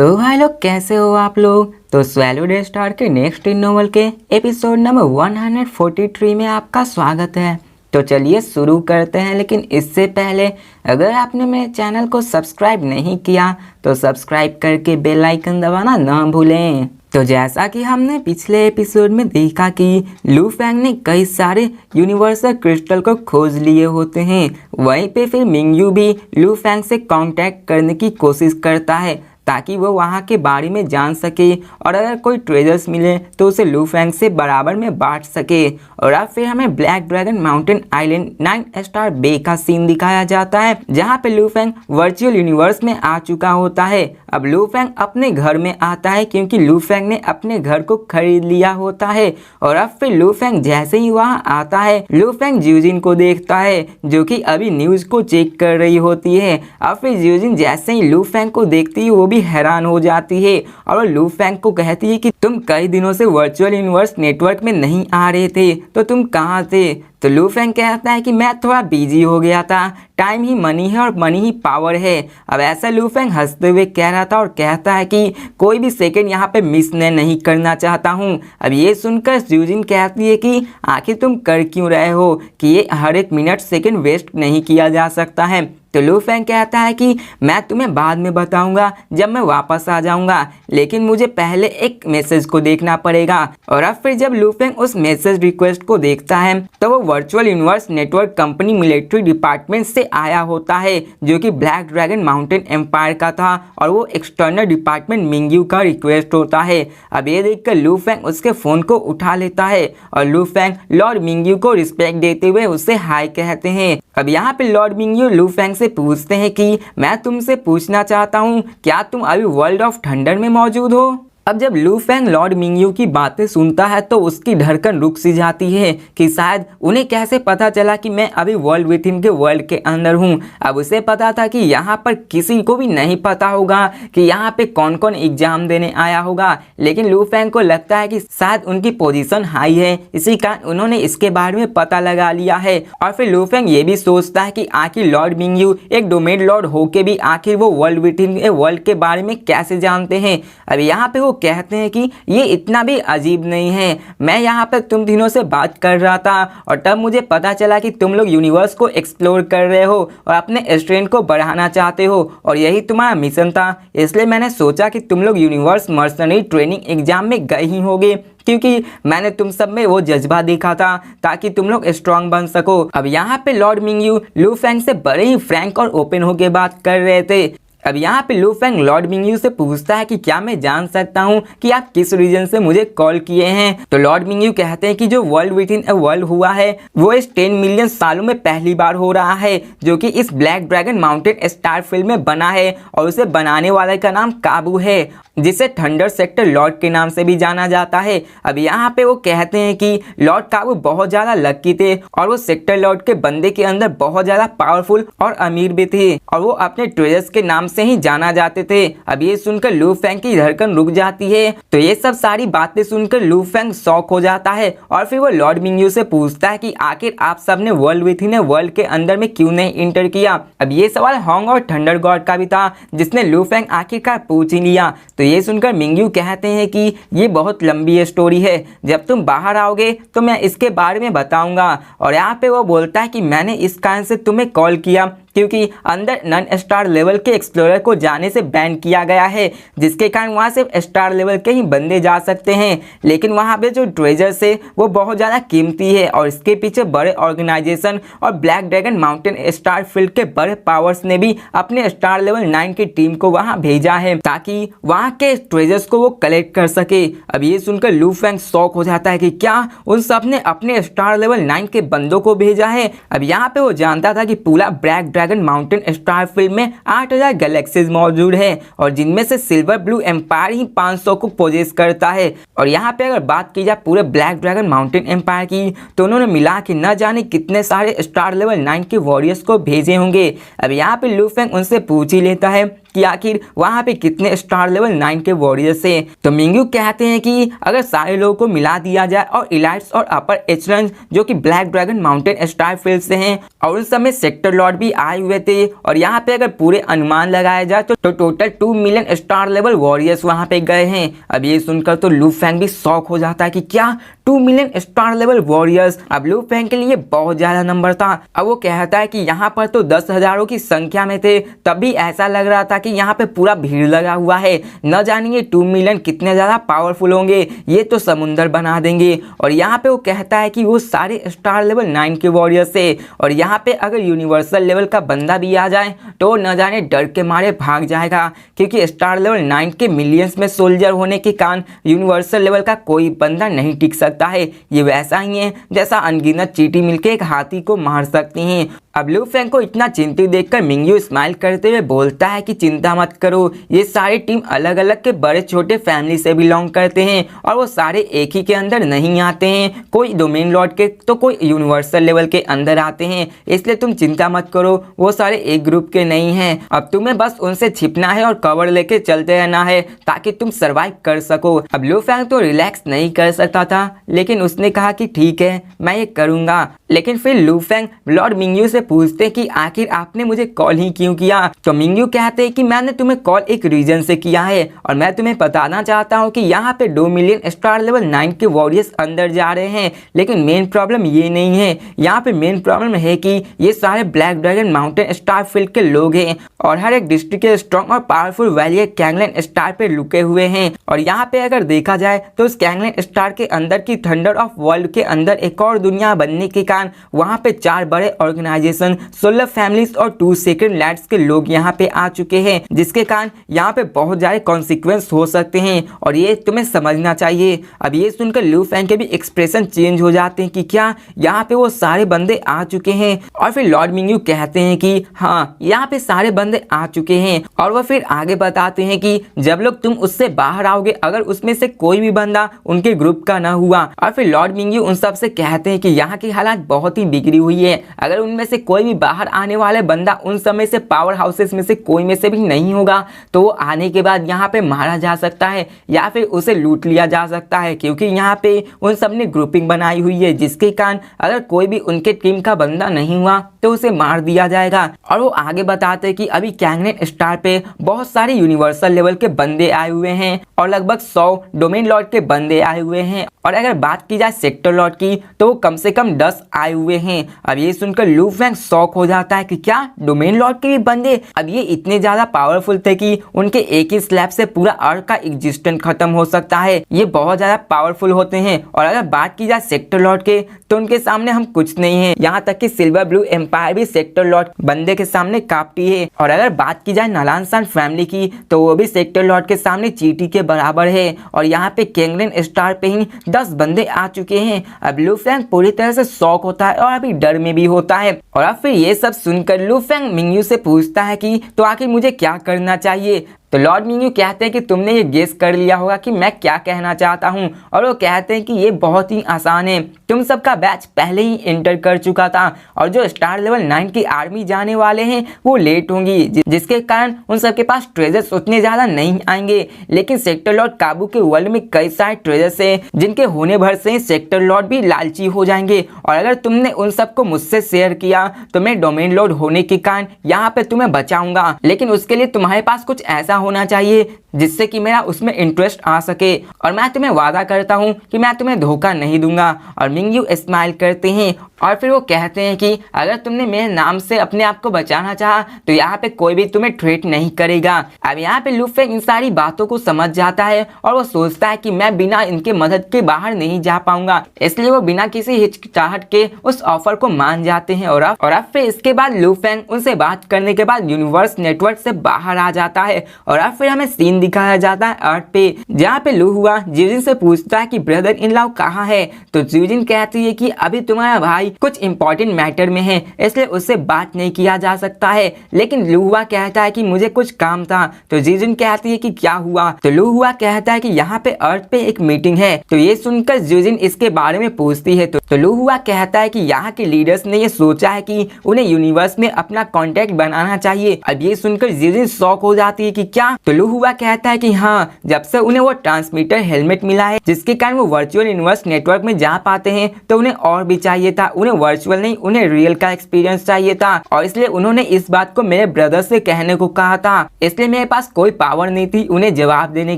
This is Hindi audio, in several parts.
तो भाई लोग कैसे हो आप लोग। तो स्वैलो डे स्टार के नेक्स्ट इन नोवेल के एपिसोड नंबर 143 में आपका स्वागत है। तो चलिए शुरू करते हैं, लेकिन इससे पहले अगर आपने मेरे चैनल को सब्सक्राइब नहीं किया तो सब्सक्राइब करके बेल आइकन दबाना ना भूलें। तो जैसा कि हमने पिछले एपिसोड में देखा कि लू फैंग ने कई सारे यूनिवर्सल क्रिस्टल को खोज लिए होते हैं, वहीं पे फिर मिंगयू भी लू फैंग से कांटेक्ट करने की कोशिश करता है ताकि वो वहाँ के बारे में जान सके और अगर कोई ट्रेजर्स मिले तो उसे लू फैंग से बराबर में बांट सके। और अब फिर हमें black dragon mountain island 9 star bay का सीन दिखाया जाता है, जहाँ पे लू फैंग वर्चुअल यूनिवर्स में आ चुका होता है। अब लू फैंग अपने घर में आता है क्योंकि लू फैंग ने अपने घर को खरीद लिया होता है। और अब फिर लू फैंग जैसे ही वहाँ आता है, लू फैंग ज्यूजिन को देखता है जो कि अभी न्यूज को चेक कर रही होती है। अब फिर ज्यूजिन जैसे ही लू फैंग को देखती है वो भी हैरान हो जाती है और लू फैंग को कहती है कि तुम कई दिनों से वर्चुअल यूनिवर्स नेटवर्क में नहीं आ रहे थे, तो तुम कहाँ थे। तो लू फैंग कहता है कि मैं थोड़ा बिजी हो गया था, टाइम ही मनी है और मनी ही पावर है। अब ऐसा लू फैंग हंसते हुए कह रहा था और कहता है कि कोई भी सेकंड यहाँ पे मिस नहीं करना चाहता हूँ। अब ये सुनकर ज्यूजिन कहती है कि आखिर तुम कर क्यों रहे हो कि ये हर एक मिनट सेकंड वेस्ट नहीं किया जा सकता है। तो लू फैंग कहता है कि मैं तुम्हें बाद में बताऊंगा जब मैं वापस आ जाऊंगा, लेकिन मुझे पहले एक मैसेज को देखना पड़ेगा। और अब फिर जब लू फैंग उस मैसेज रिक्वेस्ट को देखता है तो वो virtual universe network company military department से आया होता है जो कि ब्लैक ड्रैगन माउंटेन एम्पायर का था और वो एक्सटर्नल डिपार्टमेंट मिंगयू का रिक्वेस्ट होता है। अब ये देखकर लू फैंग उसके फोन को उठा लेता है और लू फैंग लॉर्ड मिंगयू को रिस्पेक्ट देते हुए उससे हाय कहते हैं। अब यहाँ पे लॉर्ड मिंगयू लू फैंग से पूछते हैं कि मैं तुमसे पूछना चाहता हूँ क्या तुम अभी वर्ल्ड ऑफ थंडर में मौजूद हो। अब जब लू फैंग लॉर्ड मिंगयू की बातें सुनता है तो उसकी धड़कन रुक सी जाती है कि शायद उन्हें कैसे पता चला कि मैं अभी वर्ल्ड विद इन के वर्ल्ड के अंदर हूँ। अब उसे पता था कि यहाँ पर किसी को भी नहीं पता होगा कि यहाँ पे कौन कौन एग्जाम देने आया होगा, लेकिन लू फैंग को लगता है कि शायद उनकी पोजीशन हाई है, इसी कारण उन्होंने इसके बारे में पता लगा लिया है। और फिर लू फैंग ये भी सोचता है कि आखिर लॉर्ड मिंगयू एक डोमेन लॉर्ड होके भी आखिर वो वर्ल्ड विद इन के वर्ल्ड के बारे में कैसे जानते हैं। अब यहाँ पे कहते हैं कि ये इतना भी अजीब नहीं है, मैं यहाँ पर तुम तीनों से बात कर रहा था और तब मुझे पता चला कि तुम लोग यूनिवर्स को एक्सप्लोर कर रहे हो और अपने स्ट्रेंथ को बढ़ाना चाहते हो और यही तुम्हारा मिशन था, इसलिए मैंने सोचा कि तुम लोग यूनिवर्स मर्सनरी ट्रेनिंग एग्जाम में गए ही होगे क्योंकि मैंने तुम सब में वो जज्बा देखा था ताकि तुम लोग स्ट्रांग बन सको। अब यहाँ पे लॉर्ड मिंगयू लू फैंग से बड़े ही फ्रैंक और ओपन होकर बात कर रहे थे। अब यहाँ पे लू फैंग लॉर्ड मिंगयू से पूछता है कि क्या मैं जान सकता हूँ कि आप किस रीजन से मुझे कॉल किए हैं। तो लॉर्ड मिंगयू कहते हैं कि जो world with in a world हुआ है वो इस 10 मिलियन सालों में पहली बार हो रहा है, जो कि इस black dragon mountain star field में बना है और उसे बनाने वाले का नाम काबू है, जिसे थंडर सेक्टर लॉर्ड के नाम से भी जाना जाता है। अब यहाँ पे वो कहते हैं कि लॉर्ड काबू बहुत ज़्यादा लकी थे और वो सेक्टर लॉर्ड के बंदे के अंदर बहुत ज़्यादा पावरफुल और अमीर भी थे और वो अपने ट्रेजर्स के नाम से ही जाना जाते थे। अब ये सुनकर लू फैंग की धड़कन रुक जाती है। तो ये सब सारी बातें सुनकर लू फैंग शॉक हो जाता है और फिर वो लॉर्ड मिंगयू से पूछता है कि आखिर आप सब ने world with in a world के अंदर में क्यों नहीं इंटर किया। अब ये सवाल होंग और थंडर गॉड का भी था, जिसने लू फैंग आखिरकार पूछ ही लिया। तो ये सुनकर मिंगयू कहते हैं कि ये बहुत लंबी स्टोरी है, जब तुम बाहर आओगे तो मैं इसके बारे में बताऊंगा। और यहाँ पे वो बोलता है कि मैंने इस कारण से तुम्हें कॉल किया क्योंकि अंदर नन स्टार लेवल के एक्सप्लोरर को जाने से बैन किया गया है, जिसके कारण वहाँ सिर्फ स्टार लेवल के ही बंदे जा सकते हैं। लेकिन वहाँ पे जो ट्रेजर्स है वो बहुत ज़्यादा कीमती है और इसके पीछे बड़े ऑर्गेनाइजेशन और black dragon mountain star field के बड़े पावर्स ने भी अपने स्टार लेवल 9 की टीम को वहाँ भेजा है ताकि वहाँ के ट्रेजर्स को वो कलेक्ट कर सके। अब ये सुनकर लू फैंग शॉक हो जाता है कि क्या उन सब ने अपने स्टार लेवल 9 के बंदों को भेजा है। अब यहाँ पे वो जानता था कि पूरा black dragon mountain star field में 8000 गैलेक्सीज मौजूद है और जिनमें से सिल्वर ब्लू एम्पायर ही 500 को पोजेस करता है। और यहाँ पे अगर बात की जाए पूरे ब्लैक ड्रैगन माउंटेन एम्पायर की तो उन्होंने मिला कि न जाने कितने सारे स्टार लेवल 9 के वॉरियर्स को भेजे होंगे। अब यहाँ पे लू फैंग उनसे पूछ ही लेता है कि आखिर वहाँ पे कितने स्टार लेवल 9 के वॉरियर्स हैं। तो मिंग्यू कहते हैं कि अगर सारे लोगों को मिला दिया जाए और इलाइट्स और अपर एचलन्स जो कि black dragon mountain star field से हैं और उस समय सेक्टर लॉर्ड भी आए हुए थे, और यहाँ पे अगर पूरे अनुमान लगाया जाए तो total 2 million star level warriors वहाँ पे गए हैं। अब ये सुनकर तो लू फेंग भी शॉक हो जाता है कि क्या 2 मिलियन स्टार लेवल वॉरियर्स। अब लू फेंग के लिए बहुत ज्यादा नंबर था। अब वो कहता है कि यहाँ पर तो 10,000 की संख्या में थे, तब भी ऐसा लग रहा था कि यहाँ पे पूरा भीड़ लगा हुआ है। न जानिए 2 मिलियन कितने ज्यादा पावरफुल होंगे, ये तो समुंदर बना देंगे। और यहाँ पे वो कहता है कि वो सारे स्टार लेवल 9 के वॉरियर्स है, और यहाँ पे अगर यूनिवर्सल लेवल का बंदा भी आ जाए तो न जाने डर के मारे भाग जाएगा, क्योंकि स्टार लेवल 9 के मिलियंस में सोल्जर होने के कारण यूनिवर्सल लेवल का कोई बंदा नहीं टिक सकता है। ये वैसा ही है जैसा अनगिनत चींटी मिलकर एक हाथी को मार सकती हैं। अब लू फेंग को इतना चिंतित देखकर मिंग्यू स्माइल करते हुए बोलता है कि चिंता मत करो, ये सारी टीम अलग अलग के बड़े छोटे फैमिली से बिलोंग करते हैं और वो सारे एक ही के अंदर नहीं आते हैं। कोई डोमेन लॉर्ड के तो कोई यूनिवर्सल लेवल के अंदर आते हैं, इसलिए तुम चिंता मत करो, वो सारे एक ग्रुप के नहीं हैं। अब तुम्हें बस उनसे छिपना है और कवर लेके चलते रहना है ताकि तुम सर्वाइव कर सको। अब लू फेंग तो रिलैक्स नहीं कर सकता था, लेकिन उसने कहा कि ठीक है मैं ये करूंगा। लेकिन फिर लू फेंग लॉर्ड मिंग्यू से पूछते कि आखिर आपने मुझे कॉल ही क्यों किया। तो मिंग्यू कहते हैं कि मैंने तुम्हें कॉल एक रीजन से किया है, और मैं तुम्हें बताना चाहता हूँ कि यहाँ पे 2 मिलियन स्टार लेवल 9 के वॉरियर्स अंदर जा रहे हैं। लेकिन मेन प्रॉब्लम ये नहीं है, यहाँ पे मेन प्रॉब्लम है कि ये सारे black dragon mountain star field के लोग हैं, और हर एक डिस्ट्रिक्ट के स्ट्रॉन्ग और पावरफुल वैली कैंगलैंड स्टार पे लुके हुए हैं। और यहाँ पे अगर देखा जाए तो उस कैंगलैंड स्टार के अंदर की थंडर ऑफ वर्ल्ड के अंदर एक और दुनिया बनने के कारण वहाँ पे 4 बड़े ऑर्गेनाइजेशन, 16 फैमिलीज और 2 सेक्रेट लैंड्स के लोग यहाँ पे आ चुके हैं, जिसके कारण यहाँ पे बहुत ज्यादा कॉन्सिक्वेंस हो सकते हैं, और ये तुम्हें समझना चाहिए। अब ये सुनकर लू फेंग के भी एक्सप्रेशन चेंज हो जाते हैं कि क्या यहाँ पे वो सारे बंदे आ चुके हैं। और फिर लॉर्ड मिंग्यू कहते हैं कि हाँ यहाँ पे सारे बंदे आ चुके हैं, और वह फिर आगे बताते हैं कि जब लोग तुम उससे बाहर आओगे अगर उसमें से कोई भी बंदा उनके ग्रुप का ना हुआ। और फिर लॉर्ड मिंग्यू उन सब से कहते हैं कि यहाँ की हालात बहुत ही बिगड़ी हुई है, अगर उनमें से कोई भी बाहर आने वाले बंदा उन समय से पावर हाउसेस में से कोई में से भी नहीं होगा तो वो आने के बाद यहाँ पे मारा जा सकता है या फिर उसे लूट लिया जा सकता है, क्योंकि यहाँ पे उन सब ने ग्रुपिंग बनाई हुई है, जिसके कारण अगर कोई भी उनके टीम का बंदा नहीं हुआ तो उसे मार दिया जाएगा। और वो आगे बताते हैं कि अभी कैंगलैंड स्टार पे बहुत सारे यूनिवर्सल लेवल के बंदे आए हुए हैं और लगभग 100 डोमेन लॉर्ड के बंदे आए हुए हैं, और अगर बात की जाए सेक्टर लॉर्ड की तो वो कम से कम 10 आए हुए हैं। अब ये सुनकर लू फेंग शॉक हो जाता है कि क्या डोमेन लॉर्ड के भी बंदे। अब ये इतने ज्यादा पावरफुल थे कि उनके एक ही स्लैब से पूरा अर्थ का एग्जिस्टेंस खत्म हो सकता है, ये बहुत ज्यादा पावरफुल होते हैं। और अगर बात की जाए सेक्टर लॉर्ड के तो उनके सामने हम कुछ नहीं है, यहाँ तक कि सिल्वर ब्लू एम्पायर भी सेक्टर लॉर्ड बंदे के सामने कांपती है। और अगर बात की जाए नालानसान फैमिली की तो वो भी सेक्टर लॉर्ड के सामने चींटी के बराबर है, और यहाँ पे कैंगलैंड स्टार पे ही 10 बंदे आ चुके हैं। अब लू फेंग पूरी तरह से शॉक होता है और अभी डर में भी होता है। और अब फिर ये सब सुनकर लू फेंग मिंग्यू से पूछता है कि तो आखिर मुझे क्या करना चाहिए। तो लॉर्ड मिंग्यू कहते हैं कि तुमने ये गेस कर लिया होगा कि मैं क्या कहना चाहता हूँ, और वो कहते हैं कि ये बहुत ही आसान है, तुम सबका बैच पहले ही एंटर कर चुका था, और जो स्टार लेवल 9 की आर्मी जाने वाले हैं वो लेट होंगी, जिसके कारण उन सबके पास ट्रेजर्स उतने ज्यादा नहीं आएंगे। लेकिन सेक्टर लॉर्ड काबू के वर्ल्ड में कई सारे ट्रेजर्स हैं जिनके होने भर से सेक्टर लॉर्ड भी लालची हो जाएंगे, और अगर तुमने उन सबको मुझसे शेयर किया तो मैं डोमेन लॉर्ड होने के कारण यहाँ पे तुम्हें बचाऊंगा, लेकिन उसके लिए तुम्हारे पास कुछ ऐसा होना चाहिए जिससे कि मेरा उसमें इंटरेस्ट आ सके, और मैं तुम्हें वादा करता हूँ कि मैं तुम्हें धोखा नहीं दूंगा। और मिंग्यू स्माइल करते हैं और फिर वो कहते हैं कि अगर तुमने मेरे नाम से अपने आप को बचाना चाहा तो यहाँ पे कोई भी तुम्हें थ्रेट नहीं करेगा। अब यहाँ पे लू फेंग इन सारी बातों को समझ जाता है और वो सोचता है कि मैं बिना इनके मदद के बाहर नहीं जा पाऊंगा, इसलिए वो बिना किसी हिचकिचाहट के उस ऑफर को मान जाते हैं। और अब फिर इसके बाद लू फेंग उनसे बात करने के बाद यूनिवर्स नेटवर्क से बाहर आ जाता है और अब फिर हमें सीन दिखाया जाता है अर्थ पे, जहाँ पे लू हुआ जीजिन से पूछता है कि ब्रदर इन लॉ कहाँ है। तो जीजिन कहती है कि अभी तुम्हारा भाई कुछ इंपॉर्टेंट मैटर में है, इसलिए उससे बात नहीं किया जा सकता है। लेकिन लू हुआ कहता है कि मुझे कुछ काम था। तो जीजिन कहती है कि क्या हुआ। तो लू हुआ कहता है कि यहाँ पे अर्थ पे एक मीटिंग है। तो ये सुनकर जीजिन इसके बारे में पूछती है। तो लू हुआ कहता है कि यहाँ के लीडर्स ने ये सोचा है कि उन्हें यूनिवर्स में अपना कॉन्टेक्ट बनाना चाहिए। अब ये सुनकर जीजिन शॉक हो जाती है कि क्या। तो लू हुआ कहता है कि हाँ, जब से उन्हें वो ट्रांसमीटर हेलमेट मिला है जिसके कारण वो वर्चुअल यूनिवर्स नेटवर्क में जा पाते हैं, तो उन्हें और भी चाहिए था। उन्हें वर्चुअल नहीं, उन्हें रियल का एक्सपीरियंस चाहिए था, और इसलिए उन्होंने इस बात को मेरे ब्रदर से कहने को कहा था। इसलिए मेरे पास कोई पावर नहीं थी उन्हें जवाब देने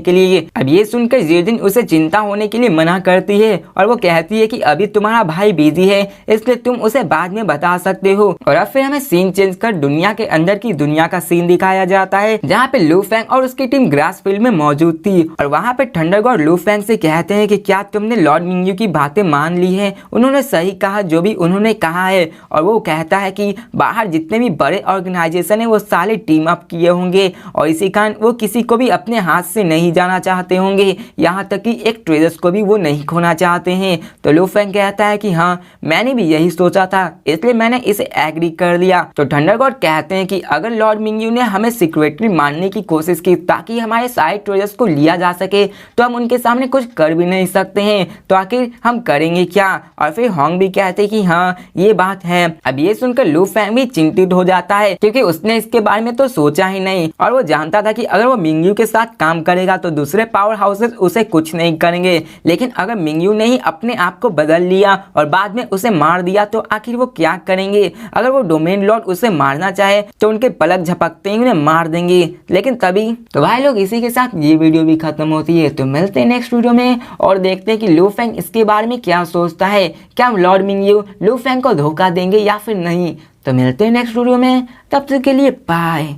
के लिए। अब ये सुनकर जीजिन उसे चिंता होने के लिए मना करती है और वो कहती है कि अभी तुम्हारा भाई बिजी है, इसलिए तुम उसे बाद में बता सकते हो। और अब फिर हमें सीन चेंज कर दुनिया के अंदर की दुनिया का सीन दिखाया जाता है, जहाँ पे लू फेंग और उसकी टीम ग्रास फील्ड में मौजूद थी। और वहाँ पे थंडर गॉड लू फेंग से कहते हैं कि क्या तुमने लॉर्ड मिंगयू की बातें मान ली है। उन्होंने सही कहा जो भी उन्होंने कहा है। और वो कहता है कि बाहर जितने भी बड़े ऑर्गेनाइजेशन है वो सारे टीम अप किए होंगे, और इसी कारण वो किसी को भी अपने हाथ से नहीं जाना चाहते होंगे, यहाँ तक कि एक ट्रेजर्स को भी वो नहीं खोना चाहते हैं। तो लू फेंग कहता है कि हाँ, मैंने भी यही सोचा था, इसलिए मैंने इसे एग्री कर लिया। तो थंडर गॉड कहते हैं कि अगर लॉर्ड मिंगयू ने हमें सीक्रेटली मारने की कोशिश की ताकि हमारे सारे ट्रेजर्स को लिया जा सके, तो हम उनके सामने कुछ कर भी नहीं सकते हैं, तो आखिर हम करेंगे क्या। और फिर होंग भी कहते हैं कि हाँ, ये बात है। अब ये सुनकर लू फेंग भी चिंतित हो जाता है, क्योंकि उसने इसके बारे में तो सोचा ही नहीं, और वो जानता था कि अगर वो मिंगयू के साथ काम करेगा तो दूसरे पावर हाउसेस उसे कुछ नहीं करेंगे। लेकिन अगर मिंगयू ने ही अपने आप को बदल लिया और बाद में उसे मार दिया तो आखिर वो क्या करेंगे। अगर वो डोमेन लॉर्ड उसे मारना चाहे तो उनके पलक झपकते ही उन्हें मार देंगे। लेकिन तभी तो भाई लोग, इसी के साथ ये वीडियो भी खत्म होती है। तो मिलते हैं नेक्स्ट वीडियो में और देखते हैं कि लू फेंग इसके बारे में क्या सोचता है। क्या लॉर्ड मिंगयू लू फेंग को धोखा देंगे या फिर नहीं। तो मिलते हैं नेक्स्ट वीडियो में, तब तक के लिए बाय।